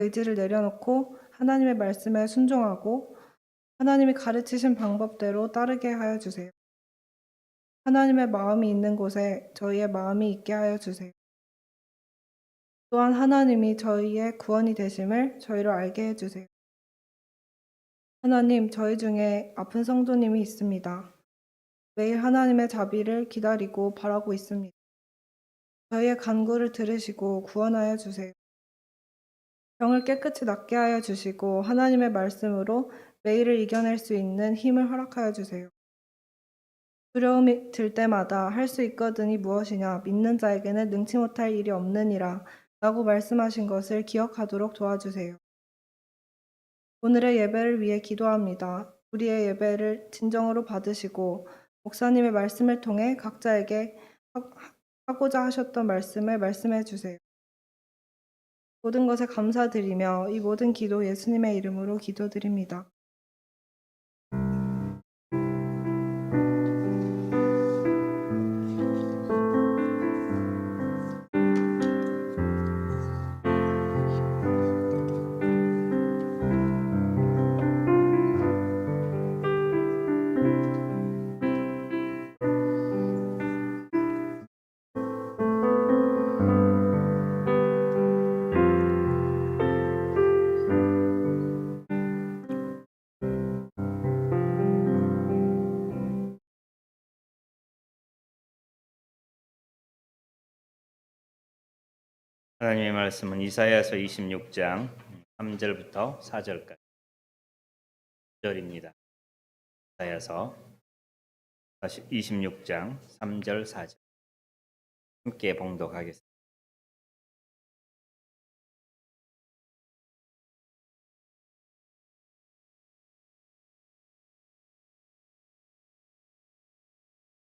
의지를 내려놓고 하나님의 말씀에 순종하고 하나님이 가르치신 방법대로 따르게 하여 주세요. 하나님의 마음이 있는 곳에 저희의 마음이 있게 하여 주세요. 또한 하나님이 저희의 구원이 되심을 저희로 알게 해 주세요. 하나님, 저희 중에 아픈 성도님이 있습니다. 매일 하나님의 자비를 기다리고 바라고 있습니다. 저희의 간구를 들으시고 구원하여 주세요. 병을 깨끗이 낫게 하여 주시고 하나님의 말씀으로 매일을 이겨낼 수 있는 힘을 허락하여 주세요. 두려움이 들 때마다 할 수 있거든이 무엇이냐, 믿는 자에게는 능치 못할 일이 없느니라 라고 말씀하신 것을 기억하도록 도와주세요. 오늘의 예배를 위해 기도합니다. 우리의 예배를 진정으로 받으시고 목사님의 말씀을 통해 각자에게 하고자 하셨던 말씀을 말씀해 주세요. 모든 것에 감사드리며 이 모든 기도 예수님의 이름으로 기도드립니다. 하나님의 말씀은 이사야서 26장 3절부터 4절까지 9절입니다. 이사야서 26장 3절 4절 함께 봉독하겠습니다.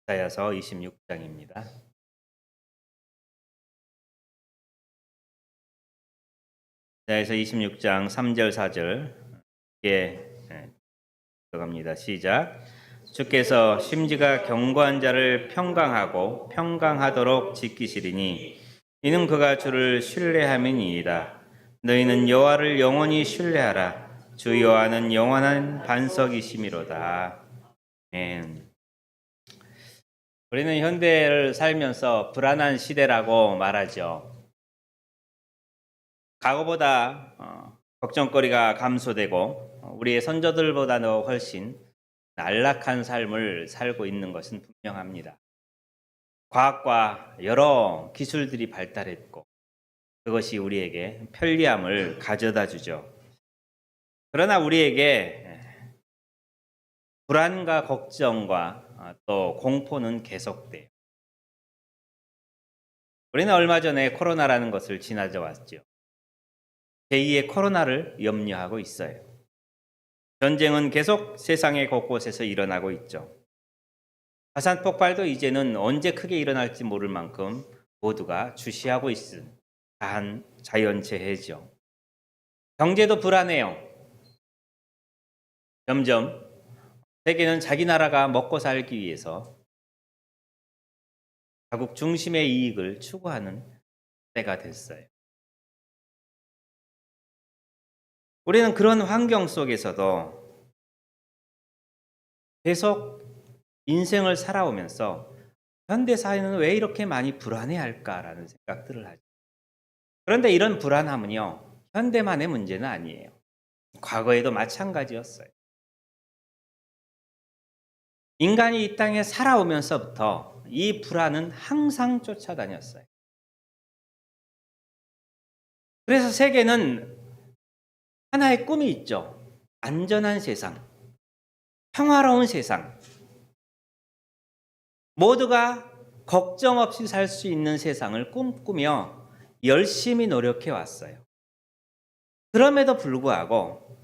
이사야서 26장입니다. 이사야서 26장 3절 4절 함께 들어갑니다. 시작. 주께서 심지가 견고한 자를 평강하고 평강하도록 지키시리니 이는 그가 주를 신뢰함이니이다. 너희는 여호와를 영원히 신뢰하라. 주 여호와는 영원한 반석이시미로다. 아멘. 우리는 현대를 살면서 불안한 시대라고 말하죠. 과거보다 걱정거리가 감소되고 우리의 선조들보다도 훨씬 안락한 삶을 살고 있는 것은 분명합니다. 과학과 여러 기술들이 발달했고 그것이 우리에게 편리함을 가져다 주죠. 그러나 우리에게 불안과 걱정과 또 공포는 계속돼요. 우리는 얼마 전에 코로나라는 것을 지나쳐 왔죠. 제2의 코로나를 염려하고 있어요. 전쟁은 계속 세상의 곳곳에서 일어나고 있죠. 화산 폭발도 이제는 언제 크게 일어날지 모를 만큼 모두가 주시하고 있는 자연재해죠. 경제도 불안해요. 점점 세계는 자기 나라가 먹고 살기 위해서 자국 중심의 이익을 추구하는 때가 됐어요. 우리는 그런 환경 속에서도 계속 인생을 살아오면서 현대 사회는 왜 이렇게 많이 불안해할까라는 생각들을 하죠. 그런데 이런 불안함은요, 현대만의 문제는 아니에요. 과거에도 마찬가지였어요. 인간이 이 땅에 살아오면서부터 이 불안은 항상 쫓아다녔어요. 그래서 세계는 하나의 꿈이 있죠. 안전한 세상, 평화로운 세상, 모두가 걱정 없이 살 수 있는 세상을 꿈꾸며 열심히 노력해 왔어요. 그럼에도 불구하고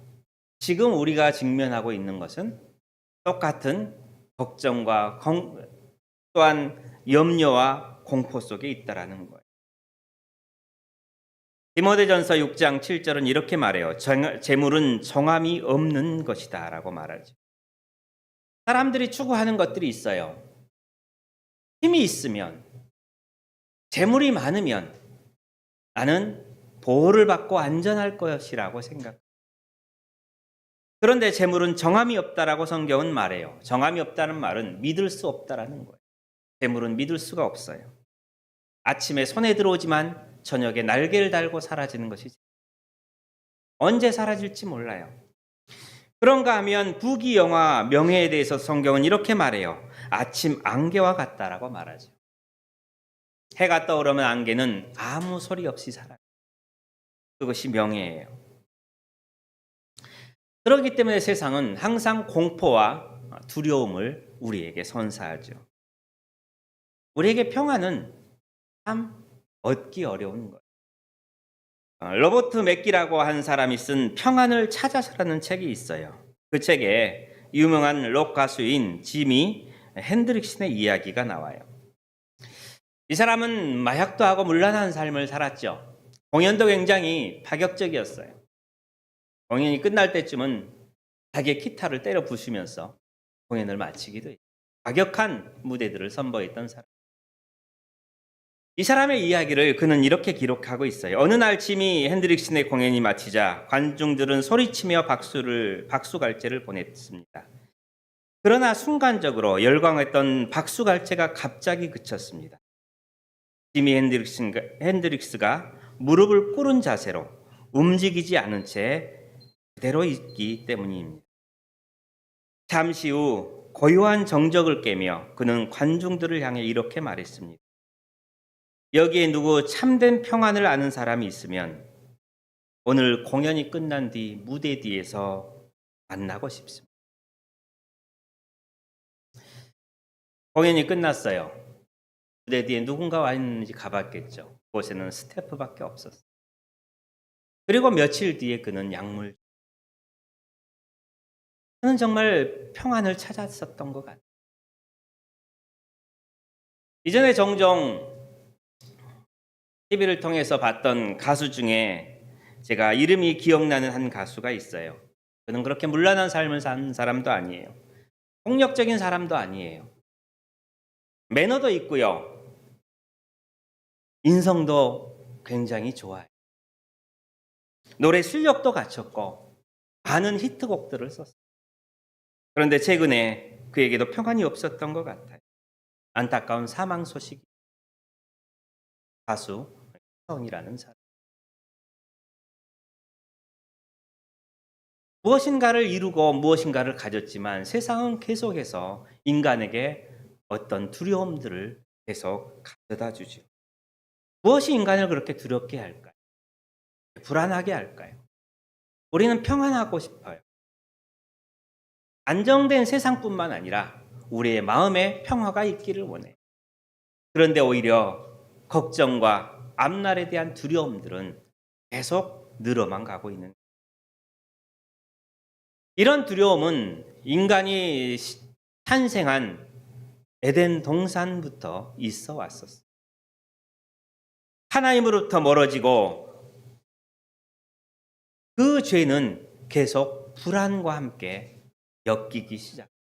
지금 우리가 직면하고 있는 것은 똑같은 걱정과 또한 염려와 공포 속에 있다라는 거예요. 디모데전서 6장 7절은 이렇게 말해요. 재물은 정함이 없는 것이다 라고 말하죠. 사람들이 추구하는 것들이 있어요. 힘이 있으면, 재물이 많으면 나는 보호를 받고 안전할 것이라고 생각합니다. 그런데 재물은 정함이 없다라고 성경은 말해요. 정함이 없다는 말은 믿을 수 없다라는 거예요. 재물은 믿을 수가 없어요. 아침에 손에 들어오지만 저녁에 날개를 달고 사라지는 것이지. 언제 사라질지 몰라요. 그런가 하면 부귀영화, 명예에 대해서 성경은 이렇게 말해요. 아침 안개와 같다라고 말하죠. 해가 떠오르면 안개는 아무 소리 없이 사라져요. 그것이 명예예요. 그렇기 때문에 세상은 항상 공포와 두려움을 우리에게 선사하죠. 우리에게 평안은 참 얻기 어려운 거예요. 로버트 맥기라고 한 사람이 쓴 평안을 찾아서라는 책이 있어요. 그 책에 유명한 록 가수인 지미 핸드릭슨의 이야기가 나와요. 이 사람은 마약도 하고 문란한 삶을 살았죠. 공연도 굉장히 파격적이었어요. 공연이 끝날 때쯤은 자기의 기타를 때려 부수면서 공연을 마치기도 해요. 과격한 무대들을 선보였던 사람. 이 사람의 이야기를 그는 이렇게 기록하고 있어요. 어느 날 지미 핸드릭슨의 공연이 마치자 관중들은 소리치며 박수갈채를 보냈습니다. 그러나 순간적으로 열광했던 박수갈채가 갑자기 그쳤습니다. 지미 핸드릭스가 무릎을 꿇은 자세로 움직이지 않은 채 그대로 있기 때문입니다. 잠시 후 고요한 정적을 깨며 그는 관중들을 향해 이렇게 말했습니다. 여기에 누구 참된 평안을 아는 사람이 있으면 오늘 공연이 끝난 뒤 무대 뒤에서 만나고 싶습니다. 공연이 끝났어요. 무대 뒤에 누군가 와 있는지 가봤겠죠. 그곳에는 스태프밖에 없었어요. 그리고 며칠 뒤에 그는 그는 정말 평안을 찾았었던 것 같아요. 이전에 종종 TV를 통해서 봤던 가수 중에 제가 이름이 기억나는 한 가수가 있어요. 그는 그렇게 문란한 삶을 사는 사람도 아니에요. 폭력적인 사람도 아니에요. 매너도 있고요. 인성도 굉장히 좋아요. 노래 실력도 갖췄고 많은 히트곡들을 썼어요. 그런데 최근에 그에게도 평안이 없었던 것 같아요. 안타까운 사망 소식이. 가수 성이라는 사람. 무엇인가를 이루고 무엇인가를 가졌지만 세상은 계속해서 인간에게 어떤 두려움들을 계속 가져다 주죠. 무엇이 인간을 그렇게 두렵게 할까요? 불안하게 할까요? 우리는 평안하고 싶어요. 안정된 세상뿐만 아니라 우리의 마음에 평화가 있기를 원해요. 그런데 오히려 걱정과 앞날에 대한 두려움들은 계속 늘어만 가고 있는 거예요. 이런 두려움은 인간이 탄생한 에덴 동산부터 있어 왔었어요. 하나님으로부터 멀어지고 그 죄는 계속 불안과 함께 엮이기 시작합니다.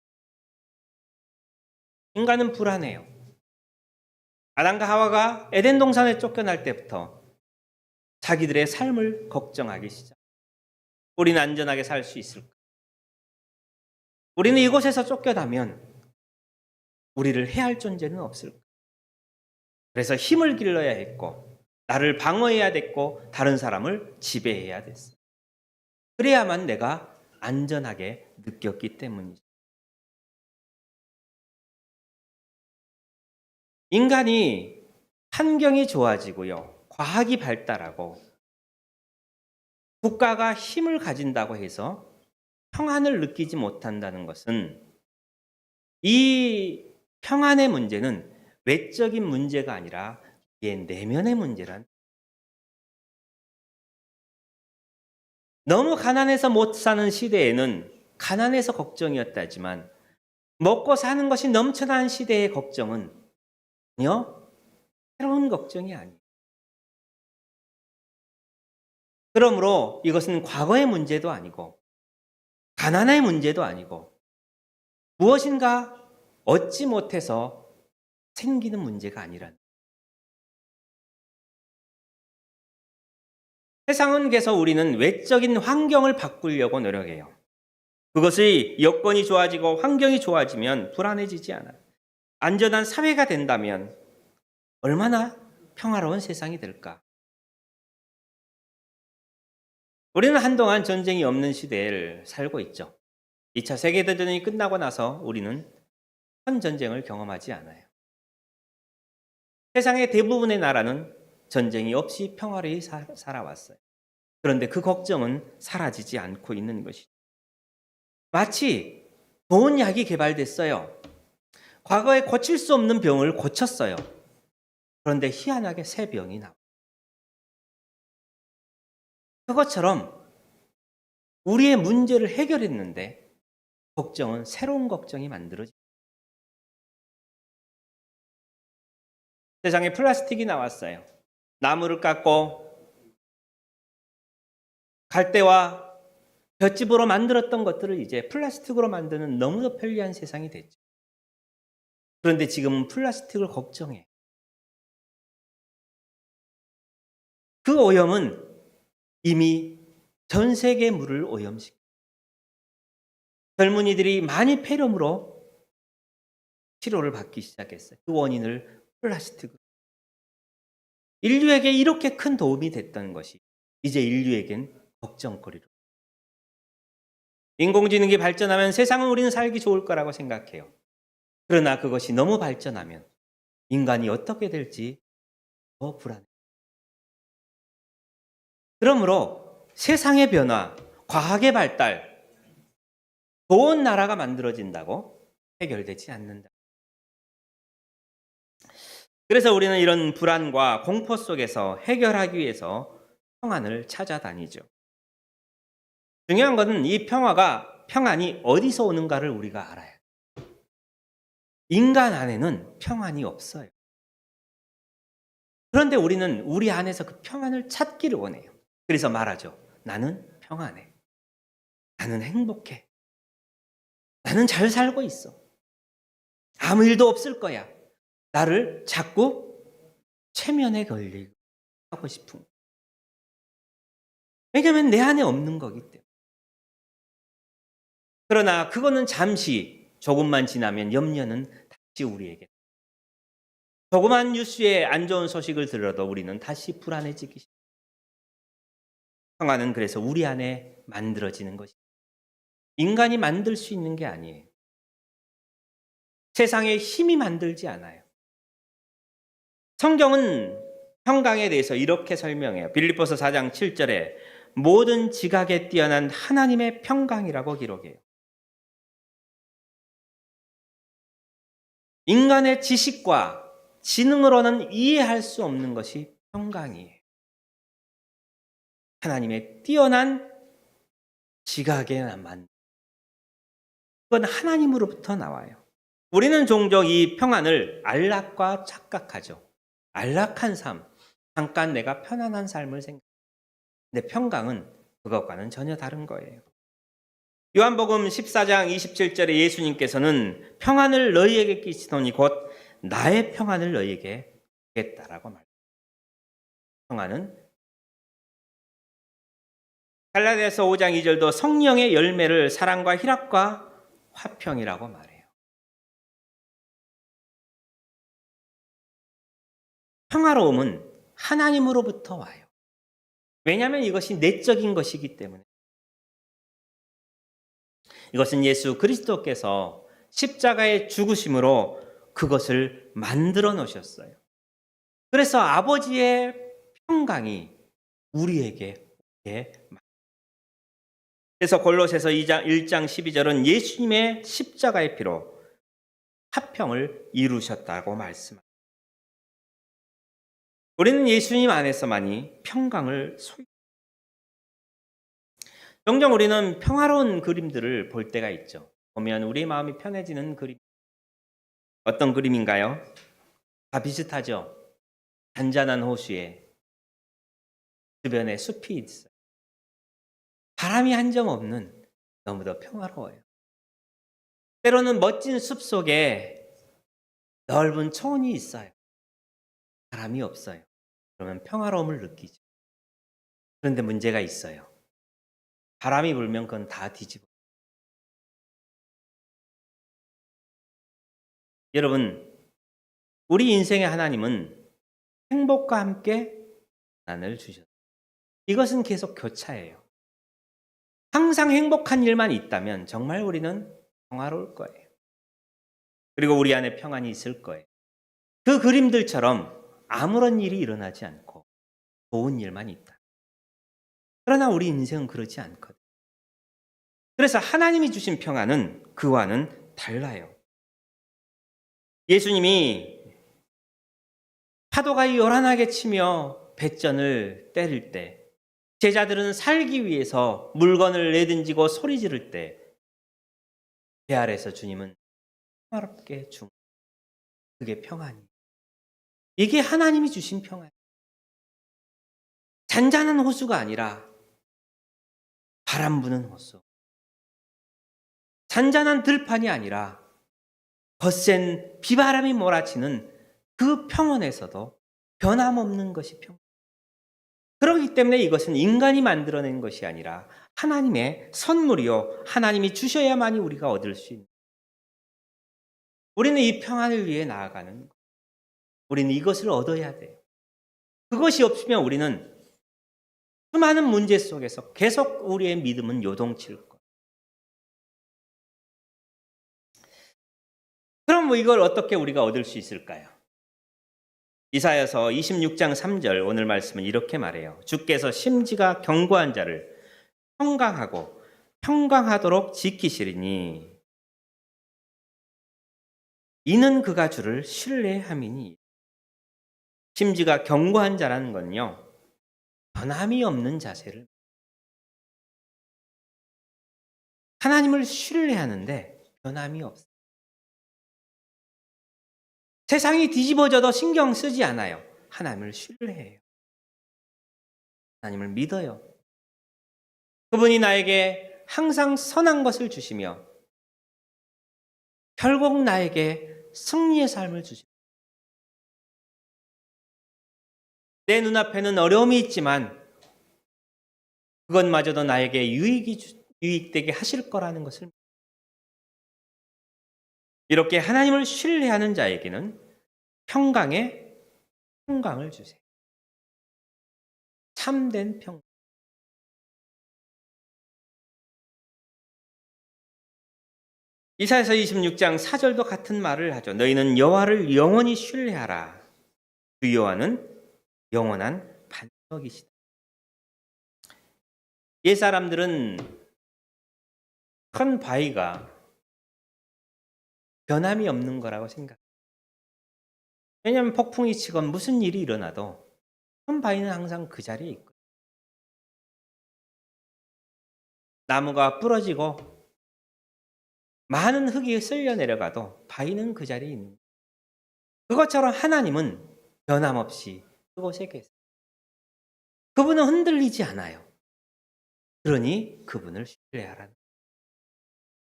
인간은 불안해요. 아담과 하와가 에덴 동산에 쫓겨날 때부터 자기들의 삶을 걱정하기 시작합니다. 우리는 안전하게 살 수 있을까? 우리는 이곳에서 쫓겨나면 우리를 해할 존재는 없을까? 그래서 힘을 길러야 했고 나를 방어해야 됐고 다른 사람을 지배해야 됐어요. 그래야만 내가 안전하게 느꼈기 때문이죠. 인간이 환경이 좋아지고요. 과학이 발달하고 국가가 힘을 가진다고 해서 평안을 느끼지 못한다는 것은 이 평안의 문제는 외적인 문제가 아니라 이게 내면의 문제란. 너무 가난해서 못 사는 시대에는 가난해서 걱정이었다지만 먹고 사는 것이 넘쳐난 시대의 걱정은 전혀 새로운 걱정이 아니에요. 그러므로 이것은 과거의 문제도 아니고 가난의 문제도 아니고 무엇인가 얻지 못해서 생기는 문제가 아니란. 세상은 계속 우리는 외적인 환경을 바꾸려고 노력해요. 그것이 여건이 좋아지고 환경이 좋아지면 불안해지지 않아요. 안전한 사회가 된다면 얼마나 평화로운 세상이 될까? 우리는 한동안 전쟁이 없는 시대를 살고 있죠. 2차 세계대전이 끝나고 나서 우리는 현 전쟁을 경험하지 않아요. 세상의 대부분의 나라는 전쟁이 없이 평화로이 살아왔어요. 그런데 그 걱정은 사라지지 않고 있는 것이죠. 마치 좋은 약이 개발됐어요. 과거에 고칠 수 없는 병을 고쳤어요. 그런데 희한하게 새 병이 나와요. 그것처럼 우리의 문제를 해결했는데 걱정은 새로운 걱정이 만들어집니다. 세상에 플라스틱이 나왔어요. 나무를 깎고 갈대와 볏짚으로 만들었던 것들을 이제 플라스틱으로 만드는 너무도 편리한 세상이 됐죠. 그런데 지금은 플라스틱을 걱정해. 그 오염은 이미 전 세계 물을 오염시킵니다. 젊은이들이 많이 폐렴으로 치료를 받기 시작했어요. 그 원인을 플라스틱으로. 인류에게 이렇게 큰 도움이 됐던 것이 이제 인류에겐 걱정거리로. 인공지능이 발전하면 세상은 우리는 살기 좋을 거라고 생각해요. 그러나 그것이 너무 발전하면 인간이 어떻게 될지 더 불안해요. 그러므로 세상의 변화, 과학의 발달, 좋은 나라가 만들어진다고 해결되지 않는다. 그래서 우리는 이런 불안과 공포 속에서 해결하기 위해서 평안을 찾아다니죠. 중요한 것은 이 평안이 어디서 오는가를 우리가 알아야 해요. 인간 안에는 평안이 없어요. 그런데 우리는 우리 안에서 그 평안을 찾기를 원해요. 그래서 말하죠. 나는 평안해. 나는 행복해. 나는 잘 살고 있어. 아무 일도 없을 거야. 나를 자꾸 최면에 걸리고 하고 싶은. 왜냐하면 내 안에 없는 거기 때문에. 그러나 그거는 잠시 조금만 지나면 염려는 다시 우리에게. 조그만 뉴스에 안 좋은 소식을 들어도 우리는 다시 불안해지기 시작합니다. 평안은 그래서 우리 안에 만들어지는 것입니다. 인간이 만들 수 있는 게 아니에요. 세상의 힘이 만들지 않아요. 성경은 평강에 대해서 이렇게 설명해요. 빌립보서 4장 7절에 모든 지각에 뛰어난 하나님의 평강이라고 기록해요. 인간의 지식과 지능으로는 이해할 수 없는 것이 평강이에요. 하나님의 뛰어난 지각에 만. 그건 하나님으로부터 나와요. 우리는 종종 이 평안을 안락과 착각하죠. 안락한 삶, 잠깐 내가 편안한 삶을 생각합니다. 근데 평강은 그것과는 전혀 다른 거예요. 요한복음 14장 27절에 예수님께서는 평안을 너희에게 끼치노니 곧 나의 평안을 너희에게 주겠다라고 말합니다. 평안은 갈라디아서 5장 2절도 성령의 열매를 사랑과 희락과 화평이라고 말해요. 평화로움은 하나님으로부터 와요. 왜냐하면 이것이 내적인 것이기 때문에. 이것은 예수 그리스도께서 십자가의 죽으심으로 그것을 만들어 놓으셨어요. 그래서 아버지의 평강이 우리에게 오게. 그래서 골로새서 1장 12절은 예수님의 십자가의 피로 화평을 이루셨다고 말씀합니다. 우리는 예수님 안에서만이 평강을 소유합니다. 종종 우리는 평화로운 그림들을 볼 때가 있죠. 보면 우리 마음이 편해지는 그림. 어떤 그림인가요? 다 비슷하죠. 잔잔한 호수에 주변에 숲이 있어요. 바람이 한 점 없는 너무도 평화로워요. 때로는 멋진 숲 속에 넓은 초원이 있어요. 바람이 없어요. 그러면 평화로움을 느끼죠. 그런데 문제가 있어요. 바람이 불면 그건 다 뒤집어. 여러분, 우리 인생의 하나님은 행복과 함께 고난을 주셨어요. 이것은 계속 교차예요. 항상 행복한 일만 있다면 정말 우리는 평화로울 거예요. 그리고 우리 안에 평안이 있을 거예요. 그 그림들처럼 아무런 일이 일어나지 않고 좋은 일만 있다. 그러나 우리 인생은 그렇지 않거든요. 그래서 하나님이 주신 평안은 그와는 달라요. 예수님이 파도가 요란하게 치며 뱃전을 때릴 때 제자들은 살기 위해서 물건을 내던지고 소리 지를 때 배 아래서 주님은 평화롭게 중. 그게 평안이에요. 이게 하나님이 주신 평안. 잔잔한 호수가 아니라 바람 부는 호수. 잔잔한 들판이 아니라 거센 비바람이 몰아치는 그 평원에서도 변함없는 것이 평안. 그렇기 때문에 이것은 인간이 만들어낸 것이 아니라 하나님의 선물이요. 하나님이 주셔야만이 우리가 얻을 수 있는. 우리는 이 평안을 위해 나아가는 거예요. 우리는 이것을 얻어야 돼요. 그것이 없으면 우리는 수많은 문제 속에서 계속 우리의 믿음은 요동칠 거예요. 그럼 뭐 이걸 어떻게 우리가 얻을 수 있을까요? 이사야서 26장 3절 오늘 말씀은 이렇게 말해요. 주께서 심지가 견고한 자를 평강하고 평강하도록 지키시리니 이는 그가 주를 신뢰함이니. 심지가 견고한 자라는 건요, 변함이 없는 자세를, 하나님을 신뢰하는데 변함이 없어요. 세상이 뒤집어져도 신경 쓰지 않아요. 하나님을 신뢰해요. 하나님을 믿어요. 그분이 나에게 항상 선한 것을 주시며 결국 나에게 승리의 삶을 주십니다. 내 눈앞에는 어려움이 있지만 그것마저도 나에게 유익되게 하실 거라는 것을. 이렇게 하나님을 신뢰하는 자에게는 평강에 평강을 주세요. 참된 평강. 이사야서 26장 4절도 같은 말을 하죠. 너희는 여호와를 영원히 신뢰하라. 주 여호와는 영원한 반석이시다. 옛 사람들은 큰 바위가 변함이 없는 거라고 생각해요. 왜냐하면 폭풍이 치건 무슨 일이 일어나도 큰 바위는 항상 그 자리에 있고, 나무가 부러지고 많은 흙이 쓸려 내려가도 바위는 그 자리에 있는 거예요. 그것처럼 하나님은 변함없이 그곳에 계세요. 그분은 흔들리지 않아요. 그러니 그분을 신뢰하라는 거예요.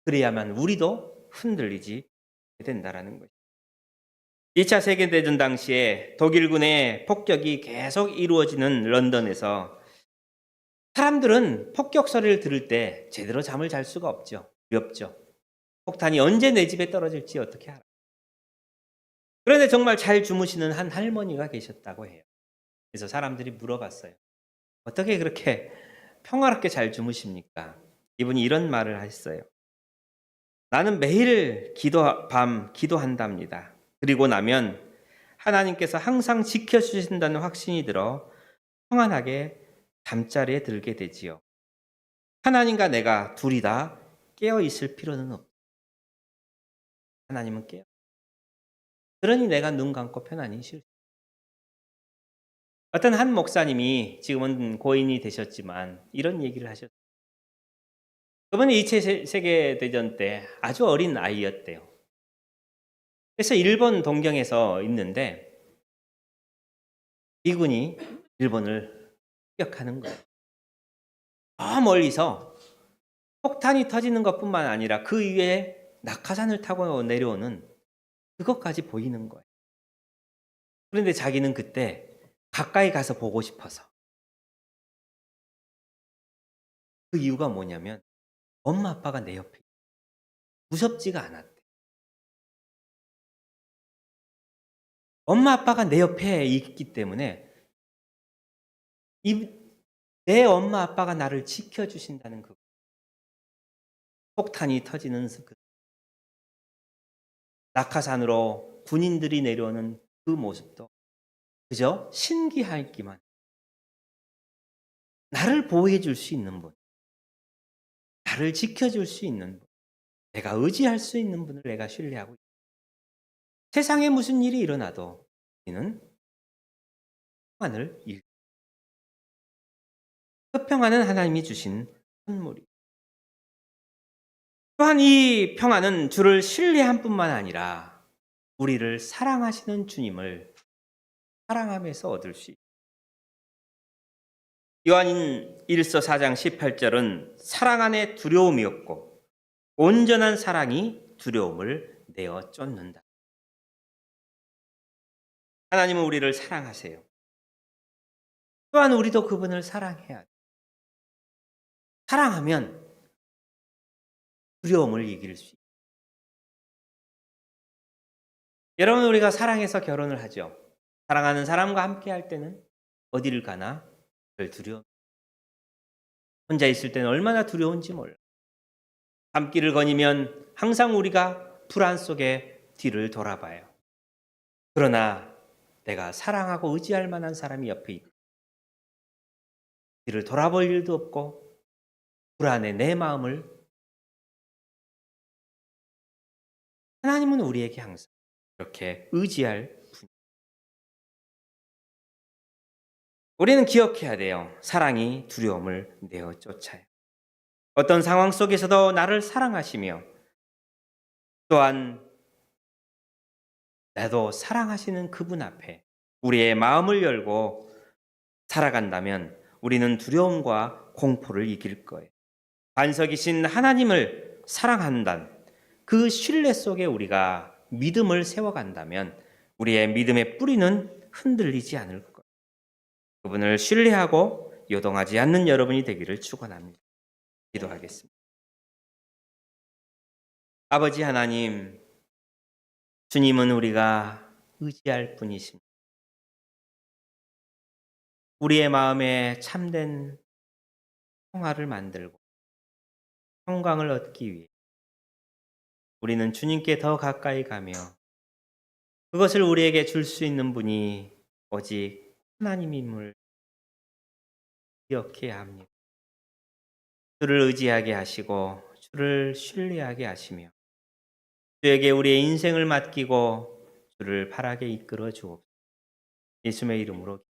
그래야만 우리도 흔들리지 된다라는 거죠. 2차 세계대전 당시에 독일군의 폭격이 계속 이루어지는 런던에서 사람들은 폭격 소리를 들을 때 제대로 잠을 잘 수가 없죠. 두렵죠. 폭탄이 언제 내 집에 떨어질지 어떻게 알아. 그런데 정말 잘 주무시는 한 할머니가 계셨다고 해요. 그래서 사람들이 물어봤어요. 어떻게 그렇게 평화롭게 잘 주무십니까? 이분이 이런 말을 하셨어요. 나는 매일 밤 기도한답니다. 그리고 나면 하나님께서 항상 지켜주신다는 확신이 들어 평안하게 잠자리에 들게 되지요. 하나님과 내가 둘이 다 깨어 있을 필요는 없다. 하나님은 깨어. 그러니 내가 눈 감고 편안히 쉴 수 있다. 어떤 한 목사님이 지금은 고인이 되셨지만 이런 얘기를 하셨어요. 그분이 2차 세계대전 때 아주 어린 아이였대요. 그래서 일본 동경에서 있는데 미군이 일본을 공격하는 거예요. 저 멀리서 폭탄이 터지는 것뿐만 아니라 그 위에 낙하산을 타고 내려오는 그것까지 보이는 거예요. 그런데 자기는 그때 가까이 가서 보고 싶어서 그 이유가 뭐냐면 엄마 아빠가 내 옆에 무섭지가 않았대. 엄마 아빠가 내 옆에 있기 때문에 내 엄마 아빠가 나를 지켜주신다는 그 폭탄이 터지는 그 낙하산으로 군인들이 내려오는 그 모습도 그저 신기하기만. 나를 보호해 줄 수 있는 분, 나를 지켜줄 수 있는 분, 내가 의지할 수 있는 분을 내가 신뢰하고 있다. 세상에 무슨 일이 일어나도 우리는 평안을 잃고 그 평안은 하나님이 주신 선물이. 또한 이 평안은 주를 신뢰한 뿐만 아니라 우리를 사랑하시는 주님을 사랑하면서 얻을 수 있다. 요한인 1서 4장 18절은 사랑 안에 두려움이 없고 온전한 사랑이 두려움을 내어 쫓는다. 하나님은 우리를 사랑하세요. 또한 우리도 그분을 사랑해야 돼. 사랑하면 두려움을 이길 수 있어요. 여러분, 우리가 사랑해서 결혼을 하죠. 사랑하는 사람과 함께 할 때는 어디를 가나 별 두려움. 혼자 있을 때는 얼마나 두려운지 몰라. 밤길을 거니면 항상 우리가 불안 속에 뒤를 돌아봐요. 그러나 내가 사랑하고 의지할 만한 사람이 옆에 있고 뒤를 돌아볼 일도 없고 불안에 내 마음을, 하나님은 우리에게 항상 이렇게 의지할 분. 우리는 기억해야 돼요. 사랑이 두려움을 내어 쫓아요. 어떤 상황 속에서도 나를 사랑하시며 또한 나도 사랑하시는 그분 앞에 우리의 마음을 열고 살아간다면 우리는 두려움과 공포를 이길 거예요. 반석이신 하나님을 사랑한다는 그 신뢰 속에 우리가 믿음을 세워간다면 우리의 믿음의 뿌리는 흔들리지 않을 거예요. 그분을 신뢰하고 요동하지 않는 여러분이 되기를 축원합니다. 기도하겠습니다. 아버지 하나님, 주님은 우리가 의지할 분이십니다. 우리의 마음에 참된 평화를 만들고 평강을 얻기 위해 우리는 주님께 더 가까이 가며 그것을 우리에게 줄 수 있는 분이 오직 하나님임을 기억해야 합니다. 주를 의지하게 하시고 주를 신뢰하게 하시며 주에게 우리의 인생을 맡기고 주를 바라게 이끌어 주옵소서. 예수의 이름으로.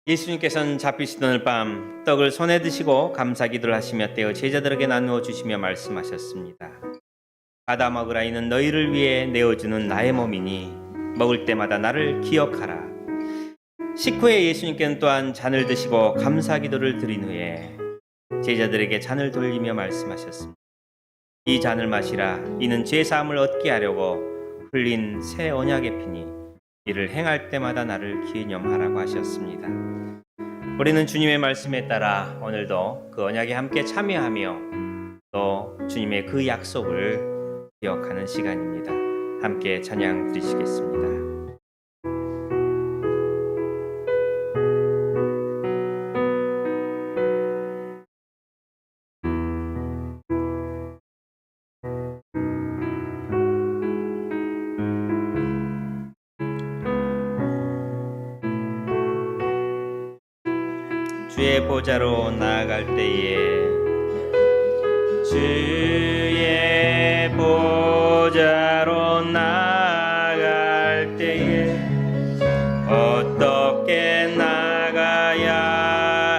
예수님께서는 잡히시던 오늘 밤 떡을 손에 드시고 감사기도를 하시며 떼어 제자들에게 나누어 주시며 말씀하셨습니다. 받아 먹으라. 이는 너희를 위해 내어주는 나의 몸이니 먹을 때마다 나를 기억하라. 식후에 예수님께는 또한 잔을 드시고 감사기도를 드린 후에 제자들에게 잔을 돌리며 말씀하셨습니다. 이 잔을 마시라. 이는 죄사함을 얻게 하려고 흘린 새 언약의 피니 이를 행할 때마다 나를 기념하라고 하셨습니다. 우리는 주님의 말씀에 따라 오늘도 그 언약에 함께 참여하며 또 주님의 그 약속을 기억하는 시간입니다. 함께 찬양 드리시겠습니다. 주의 보좌로 나아갈 때에 주의 보좌로 나아갈 때에 어떻게 나가야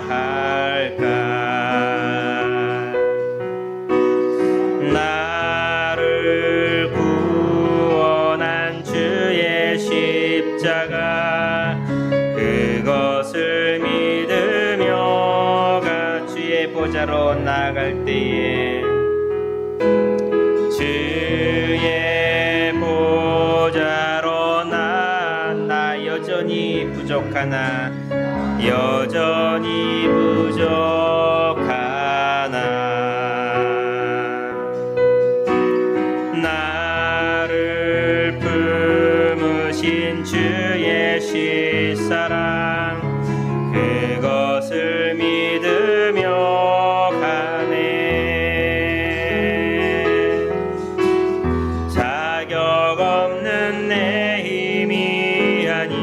할까? 나를 구원한 주의 십자가 그것을 보좌로 나갈 때에 주의 부족하나 여전히 부족하나 나를 품으신 주의 실사랑 그것을 믿으며 가네 자격 없는 내 힘이 아니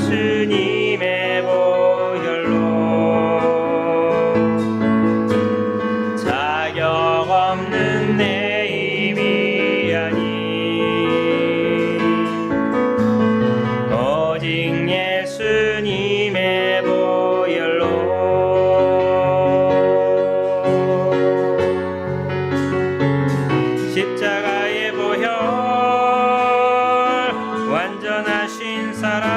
예수님의 보혈로 자격 없는 내 힘이 아니 오직 예수님의 보혈로 십자가의 보혈 완전하신 사랑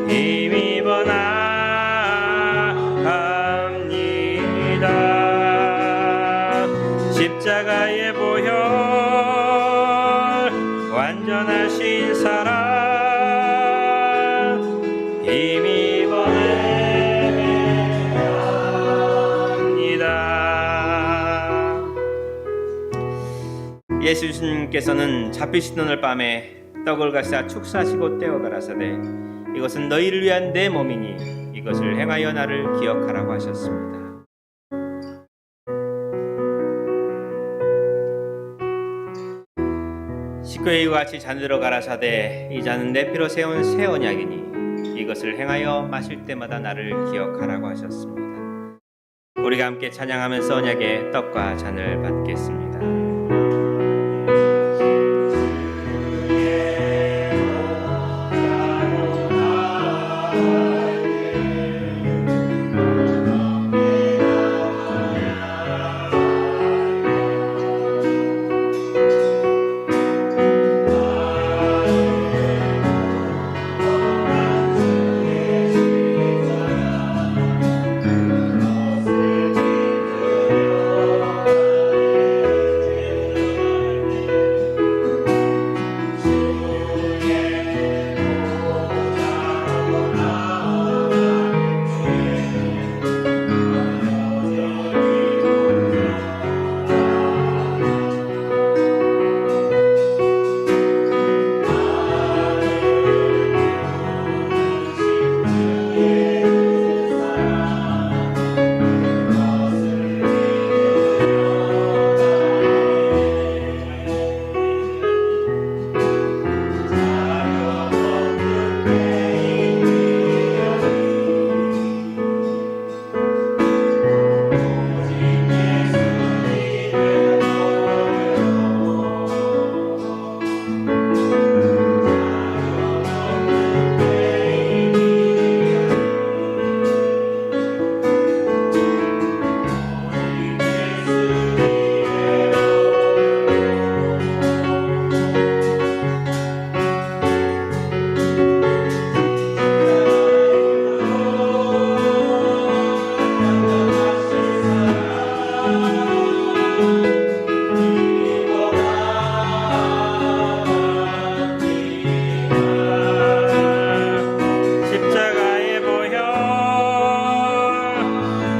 힘입어 나갑니다 십자가의 보혈 완전하신 사랑 힘입어 나갑니다 예수님께서는 잡히시던 오늘 밤에 떡을 가시사 축사하시고 떼어 가라사대 이것은 너희를 위한 내 몸이니 이것을 행하여 나를 기억하라고 하셨습니다. 식구의 이와 같이 잔으로 가라사대 이 잔은 내 피로 세운 새 언약이니 이것을 행하여 마실 때마다 나를 기억하라고 하셨습니다. 우리가 함께 찬양하면서 언약의 떡과 잔을 받겠습니다.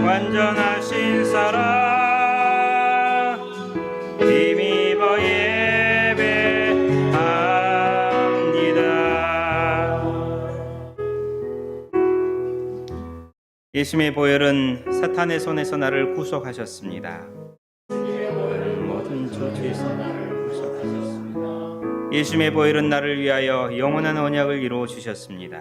완전하신 사랑 힘입어 예배합니다. 예수님의 보혈은 사탄의 손에서 나를 구속하셨습니다. 모든 저주에서 나를 구속하셨습니다. 예수님의 보혈은 나를 위하여 영원한 언약을 이루어 주셨습니다.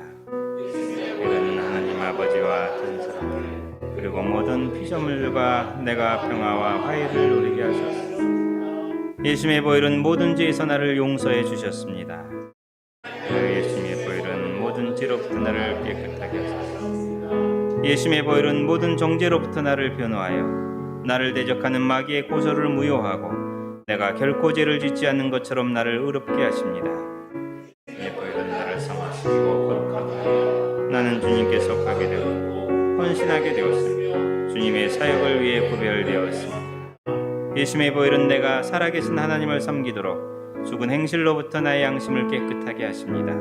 이는 하나님 아버지와 전 사람 그리고 모든 피조물과 내가 평화와 화해를 누리게 하셨습니다. 예수님의 보혈은 모든 죄에서 나를 용서해 주셨습니다. 예수님의 보혈은 모든 죄로부터 나를 깨끗하게 하셨습니다. 예수님의 보혈은 모든 정죄로부터 나를 변호하여 나를 대적하는 마귀의 고소를 무효하고 내가 결코 죄를 짓지 않는 것처럼 나를 의롭게 하십니다. 예수님의 보혈은 나를 성화시키고 거룩하게 하여 나는 주님께 속하게 되었고 헌신하게 되었으며 주님의 사역을 위해 구별되었습니다. 예수의 보혈은 내가 살아계신 하나님을 섬기도록 죽은 행실로부터 나의 양심을 깨끗하게 하십니다.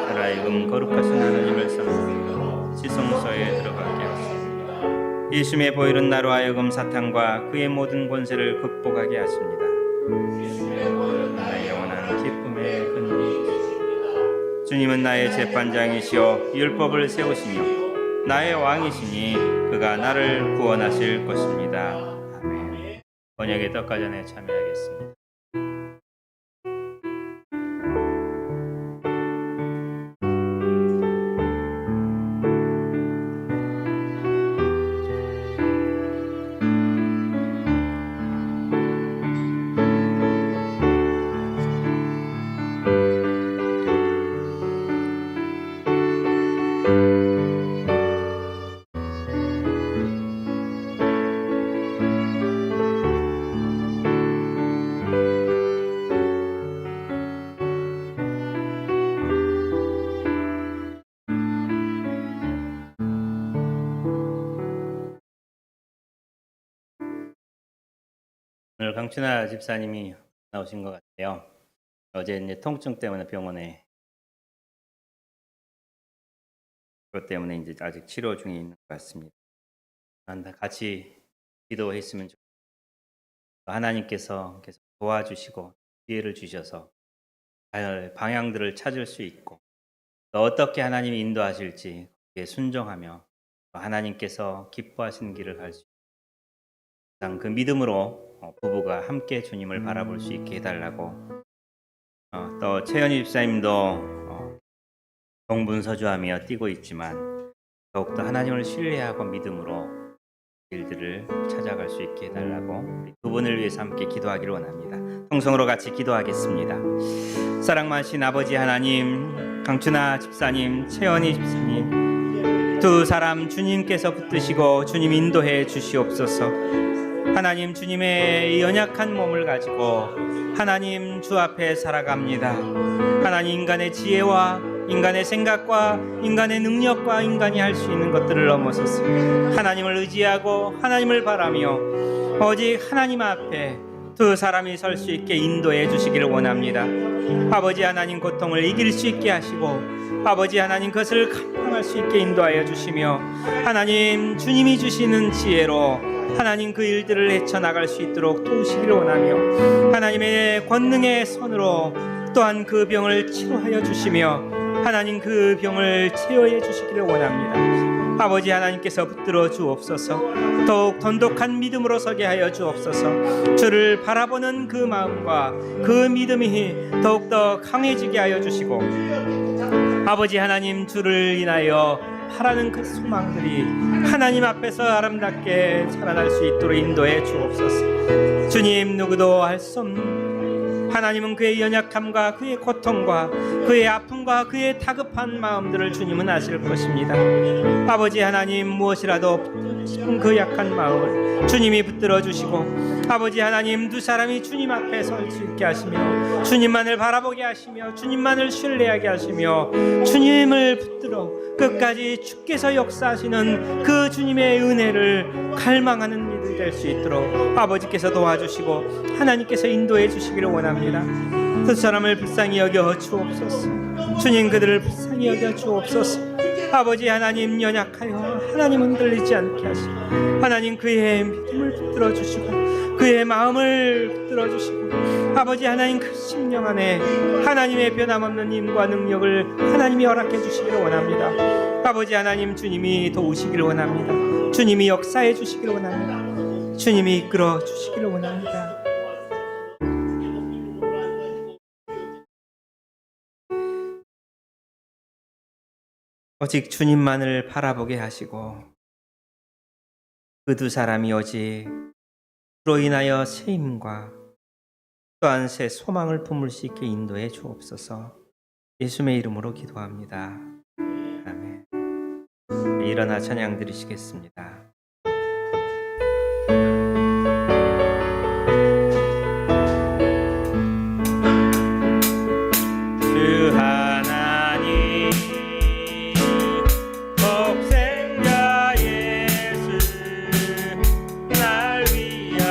하나님 거룩하신 하나님을 섬기고 지성소에 들어가게 하십니다. 예수의 보혈은 나로 하여금 사탄과 그의 모든 권세를 극복하게 하십니다. 나의 영원한 기쁨의 근원이십니다. 주님은 나의 재판장이시오 율법을 세우시며 나의 왕이시니 그가 나를 구원하실 것입니다. 아멘. 번역의 떡가전에 참여하겠습니다. 오늘 강춘하 집사님이 나오신 것 같아요. 어제 이제 통증 때문에 병원에 그것 때문에 이제 아직 치료 중에 있는 것 같습니다. 같이 기도했으면 좋겠습니다. 하나님께서 계속 도와주시고 기회를 주셔서 잘 방향들을 찾을 수 있고 또 어떻게 하나님이 인도하실지 그에 순종하며 하나님께서 기뻐하시는 길을 갈 수 있고 그 믿음으로 부부가 함께 주님을 바라볼 수 있게 해달라고 또 최현희 집사님도 동분서주하며 뛰고 있지만 더욱더 하나님을 신뢰하고 믿음으로 일들을 찾아갈 수 있게 해달라고 우리 두 분을 위해서 함께 기도하기를 원합니다. 통성으로 같이 기도하겠습니다. 사랑 많으신 아버지 하나님, 강춘하 집사님, 최현희 집사님 두 사람 주님께서 붙드시고 주님 인도해 주시옵소서. 하나님 주님의 연약한 몸을 가지고 하나님 주 앞에 살아갑니다. 하나님 인간의 지혜와 인간의 생각과 인간의 능력과 인간이 할 수 있는 것들을 넘어서서 하나님을 의지하고 하나님을 바라며 오직 하나님 앞에 두 사람이 설 수 있게 인도해 주시기를 원합니다. 아버지 하나님 고통을 이길 수 있게 하시고 아버지 하나님 그것을 감당할 수 있게 인도하여 주시며 하나님 주님이 주시는 지혜로 하나님 그 일들을 헤쳐나갈 수 있도록 도우시기를 원하며 하나님의 권능의 손으로 또한 그 병을 치료하여 주시며 하나님 그 병을 치유해 주시기를 원합니다. 아버지 하나님께서 붙들어 주옵소서. 더욱 돈독한 믿음으로 서게 하여 주옵소서. 주를 바라보는 그 마음과 그 믿음이 더욱더 강해지게 하여 주시고 아버지 하나님 주를 인하여 바라는 그 소망들이 하나님 앞에서 아름답게 자라날 수 있도록 인도해 주옵소서. 주님 누구도 할 수 없는 하나님은 그의 연약함과 그의 고통과 그의 아픔과 그의 다급한 마음들을 주님은 아실 것입니다. 아버지 하나님 무엇이라도 싶은 그 약한 마음을 주님이 붙들어 주시고 아버지 하나님 두 사람이 주님 앞에 설 수 있게 하시며 주님만을 바라보게 하시며 주님만을 신뢰하게 하시며 주님을 붙들어 끝까지 주께서 역사하시는 그 주님의 은혜를 갈망하는 일이 될 수 있도록 아버지께서 도와주시고 하나님께서 인도해 주시기를 원합니다. 그 사람을 불쌍히 여겨 주옵소서. 주님 그들을 불쌍히 여겨 주옵소서. 아버지 하나님 연약하여 하나님 흔들리지 않게 하시고 하나님 그의 믿음을 붙들어 주시고 그의 마음을 붙들어 주시고 아버지 하나님 그 심령 안에 하나님의 변함없는 힘과 능력을 하나님이 허락해 주시기를 원합니다. 아버지 하나님 주님이 도우시기를 원합니다. 주님이 역사해 주시기를 원합니다. 주님이 이끌어 주시기를 원합니다. 오직 주님만을 바라보게 하시고 그 두 사람이 오직 그로 인하여 새 힘과 또한 새 소망을 품을 수 있게 인도해 주옵소서. 예수의 이름으로 기도합니다. 아멘. 일어나 찬양 드리시겠습니다. 주 하나님 독생자 예수 날 위하여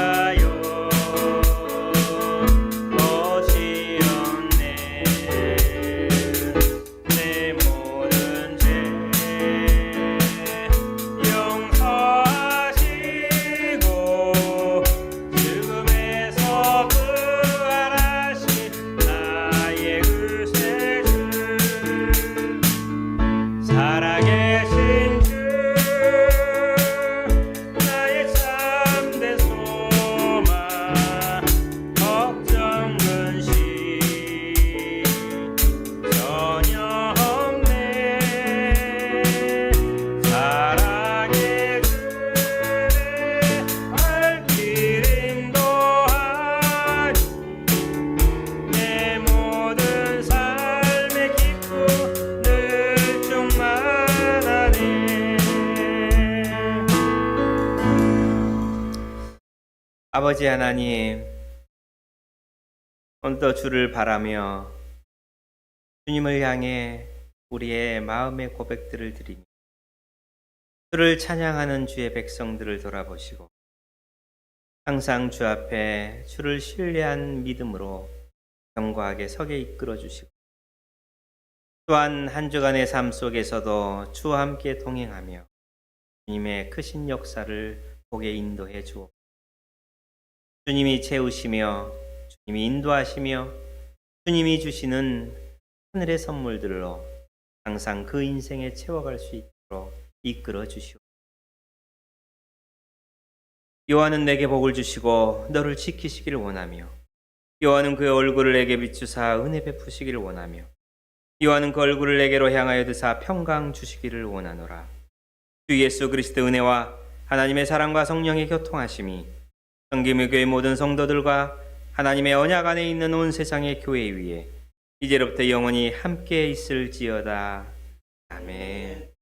아버지 하나님, 오늘도 주를 바라며 주님을 향해 우리의 마음의 고백들을 드리며 주를 찬양하는 주의 백성들을 돌아보시고 항상 주 앞에 주를 신뢰한 믿음으로 견고하게 서게 이끌어 주시고 또한 한 주간의 삶 속에서도 주와 함께 동행하며 주님의 크신 역사를 보게 인도해 주옵소서. 주님이 채우시며 주님이 인도하시며 주님이 주시는 하늘의 선물들로 항상 그 인생에 채워갈 수 있도록 이끌어 주시오. 여호와는 내게 복을 주시고 너를 지키시기를 원하며 여호와는 그의 얼굴을 내게 비추사 은혜 베푸시기를 원하며 여호와는 그 얼굴을 내게로 향하여 드사 평강 주시기를 원하노라. 주 예수 그리스도 은혜와 하나님의 사랑과 성령의 교통하심이 성김의 교회 모든 성도들과 하나님의 언약 안에 있는 온 세상의 교회 위에 이제로부터 영원히 함께 있을지어다. 아멘.